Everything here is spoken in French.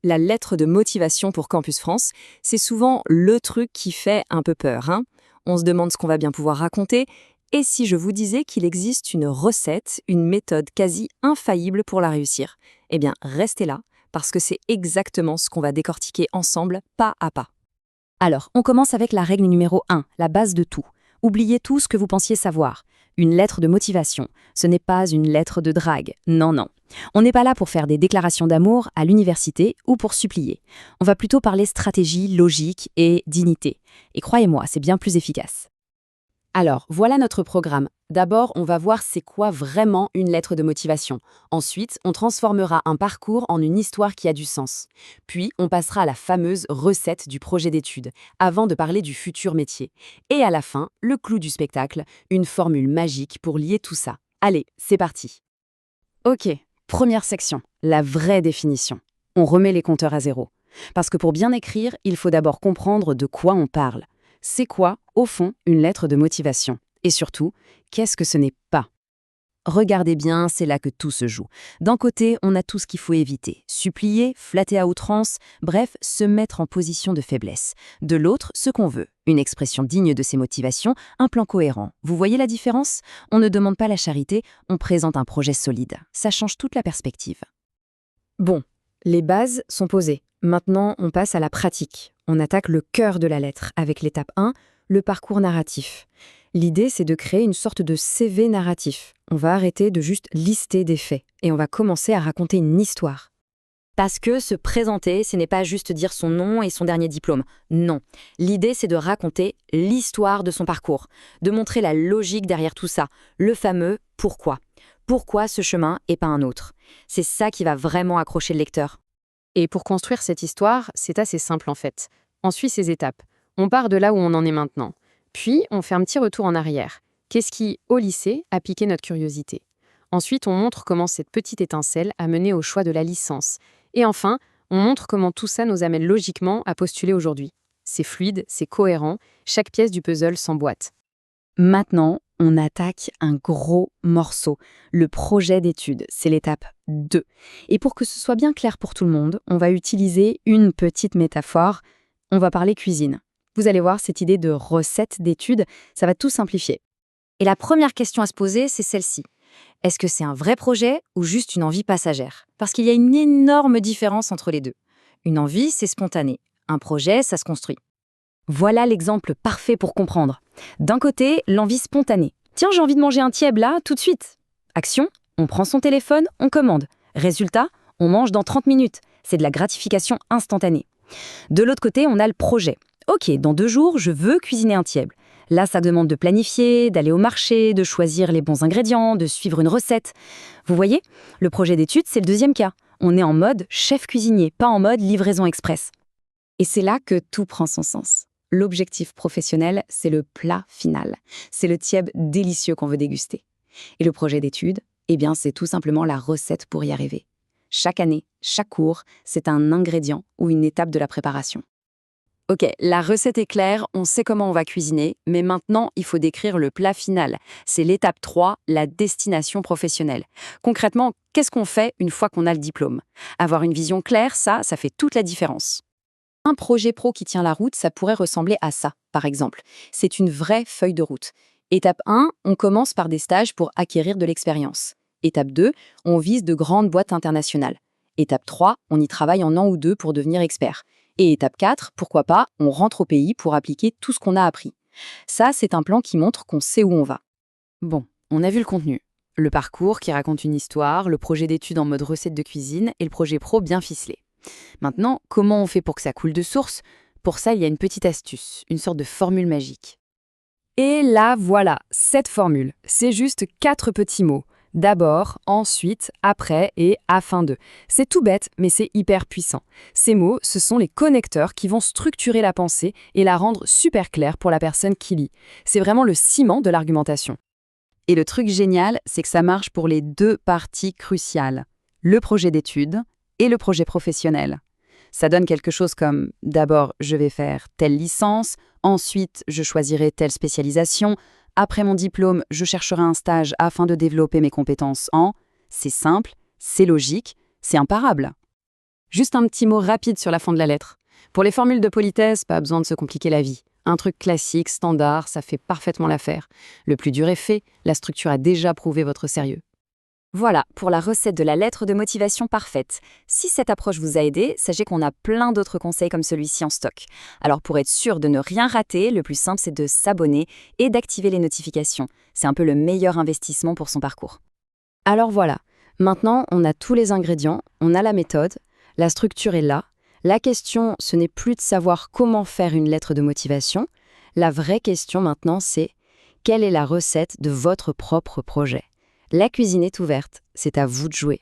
La lettre de motivation pour Campus France, c'est souvent le truc qui fait un peu peur, hein. On se demande ce qu'on va bien pouvoir raconter. Et si je vous disais qu'il existe une recette, une méthode quasi infaillible pour la réussir? Eh bien, restez là, parce que c'est exactement ce qu'on va décortiquer ensemble, pas à pas. Alors, on commence avec la règle numéro 1, la base de tout. Oubliez tout ce que vous pensiez savoir. Une lettre de motivation, ce n'est pas une lettre de drague. Non, non. On n'est pas là pour faire des déclarations d'amour à l'université ou pour supplier. On va plutôt parler stratégie, logique et dignité. Et croyez-moi, c'est bien plus efficace. Alors, voilà notre programme. D'abord, on va voir c'est quoi vraiment une lettre de motivation. Ensuite, on transformera un parcours en une histoire qui a du sens. Puis, on passera à la fameuse recette du projet d'étude, avant de parler du futur métier. Et à la fin, le clou du spectacle, une formule magique pour lier tout ça. Allez, c'est parti. Ok, première section, la vraie définition. On remet les compteurs à zéro. Parce que pour bien écrire, il faut d'abord comprendre de quoi on parle. C'est quoi, au fond, une lettre de motivation? Et surtout, qu'est-ce que ce n'est pas? Regardez bien, c'est là que tout se joue. D'un côté, on a tout ce qu'il faut éviter. Supplier, flatter à outrance, bref, se mettre en position de faiblesse. De l'autre, ce qu'on veut. Une expression digne de ses motivations, un plan cohérent. Vous voyez la différence? On ne demande pas la charité, on présente un projet solide. Ça change toute la perspective. Bon, les bases sont posées. Maintenant, on passe à la pratique. On attaque le cœur de la lettre avec l'étape 1, le parcours narratif. L'idée, c'est de créer une sorte de CV narratif. On va arrêter de juste lister des faits et on va commencer à raconter une histoire. Parce que se présenter, ce n'est pas juste dire son nom et son dernier diplôme. Non. L'idée, c'est de raconter l'histoire de son parcours, de montrer la logique derrière tout ça, le fameux « pourquoi ». Pourquoi ce chemin et pas un autre? C'est ça qui va vraiment accrocher le lecteur. Et pour construire cette histoire, c'est assez simple en fait. On suit ces étapes. On part de là où on en est maintenant. Puis, on fait un petit retour en arrière. Qu'est-ce qui, au lycée, a piqué notre curiosité? Ensuite, on montre comment cette petite étincelle a mené au choix de la licence. Et enfin, on montre comment tout ça nous amène logiquement à postuler aujourd'hui. C'est fluide, c'est cohérent, chaque pièce du puzzle s'emboîte. Maintenant, on attaque un gros morceau, le projet d'étude, c'est l'étape 2. Et pour que ce soit bien clair pour tout le monde, on va utiliser une petite métaphore, on va parler cuisine. Vous allez voir, cette idée de recette d'étude, ça va tout simplifier. Et la première question à se poser, c'est celle-ci. Est-ce que c'est un vrai projet ou juste une envie passagère? Parce qu'il y a une énorme différence entre les deux. Une envie, c'est spontané. Un projet, ça se construit. Voilà l'exemple parfait pour comprendre. D'un côté, l'envie spontanée. Tiens, j'ai envie de manger un tièbe là, tout de suite. Action, on prend son téléphone, on commande. Résultat, on mange dans 30 minutes. C'est de la gratification instantanée. De l'autre côté, on a le projet. Ok, dans 2 jours, je veux cuisiner un tièble. Là, ça demande de planifier, d'aller au marché, de choisir les bons ingrédients, de suivre une recette. Vous voyez, le projet d'étude, c'est le deuxième cas. On est en mode chef cuisinier, pas en mode livraison express. Et c'est là que tout prend son sens. L'objectif professionnel, c'est le plat final. C'est le tièbe délicieux qu'on veut déguster. Et le projet d'étude, eh bien, c'est tout simplement la recette pour y arriver. Chaque année, chaque cours, c'est un ingrédient ou une étape de la préparation. Ok, la recette est claire, on sait comment on va cuisiner, mais maintenant, il faut décrire le plat final. C'est l'étape 3, la destination professionnelle. Concrètement, qu'est-ce qu'on fait une fois qu'on a le diplôme? Avoir une vision claire, ça fait toute la différence. Un projet pro qui tient la route, ça pourrait ressembler à ça, par exemple. C'est une vraie feuille de route. Étape 1, on commence par des stages pour acquérir de l'expérience. Étape 2, on vise de grandes boîtes internationales. Étape 3, on y travaille en 1 ou 2 pour devenir expert. Et étape 4, pourquoi pas, on rentre au pays pour appliquer tout ce qu'on a appris. Ça, c'est un plan qui montre qu'on sait où on va. Bon, on a vu le contenu. Le parcours qui raconte une histoire, le projet d'études en mode recette de cuisine et le projet pro bien ficelé. Maintenant, comment on fait pour que ça coule de source? Pour ça, il y a une petite astuce, une sorte de formule magique. Et là, voilà, cette formule. C'est juste 4 petits mots. D'abord, ensuite, après et afin de. C'est tout bête, mais c'est hyper puissant. Ces mots, ce sont les connecteurs qui vont structurer la pensée et la rendre super claire pour la personne qui lit. C'est vraiment le ciment de l'argumentation. Et le truc génial, c'est que ça marche pour les 2 parties cruciales. Le projet d'étude et le projet professionnel. Ça donne quelque chose comme « d'abord, je vais faire telle licence, ensuite, je choisirai telle spécialisation, après mon diplôme, je chercherai un stage afin de développer mes compétences en… » C'est simple, c'est logique, c'est imparable. Juste un petit mot rapide sur la fin de la lettre. Pour les formules de politesse, pas besoin de se compliquer la vie. Un truc classique, standard, ça fait parfaitement l'affaire. Le plus dur est fait, la structure a déjà prouvé votre sérieux. Voilà, pour la recette de la lettre de motivation parfaite. Si cette approche vous a aidé, sachez qu'on a plein d'autres conseils comme celui-ci en stock. Alors pour être sûr de ne rien rater, le plus simple c'est de s'abonner et d'activer les notifications. C'est un peu le meilleur investissement pour son parcours. Alors voilà, maintenant on a tous les ingrédients, on a la méthode, la structure est là. La question, ce n'est plus de savoir comment faire une lettre de motivation. La vraie question maintenant, c'est quelle est la recette de votre propre projet ? La cuisine est ouverte, c'est à vous de jouer.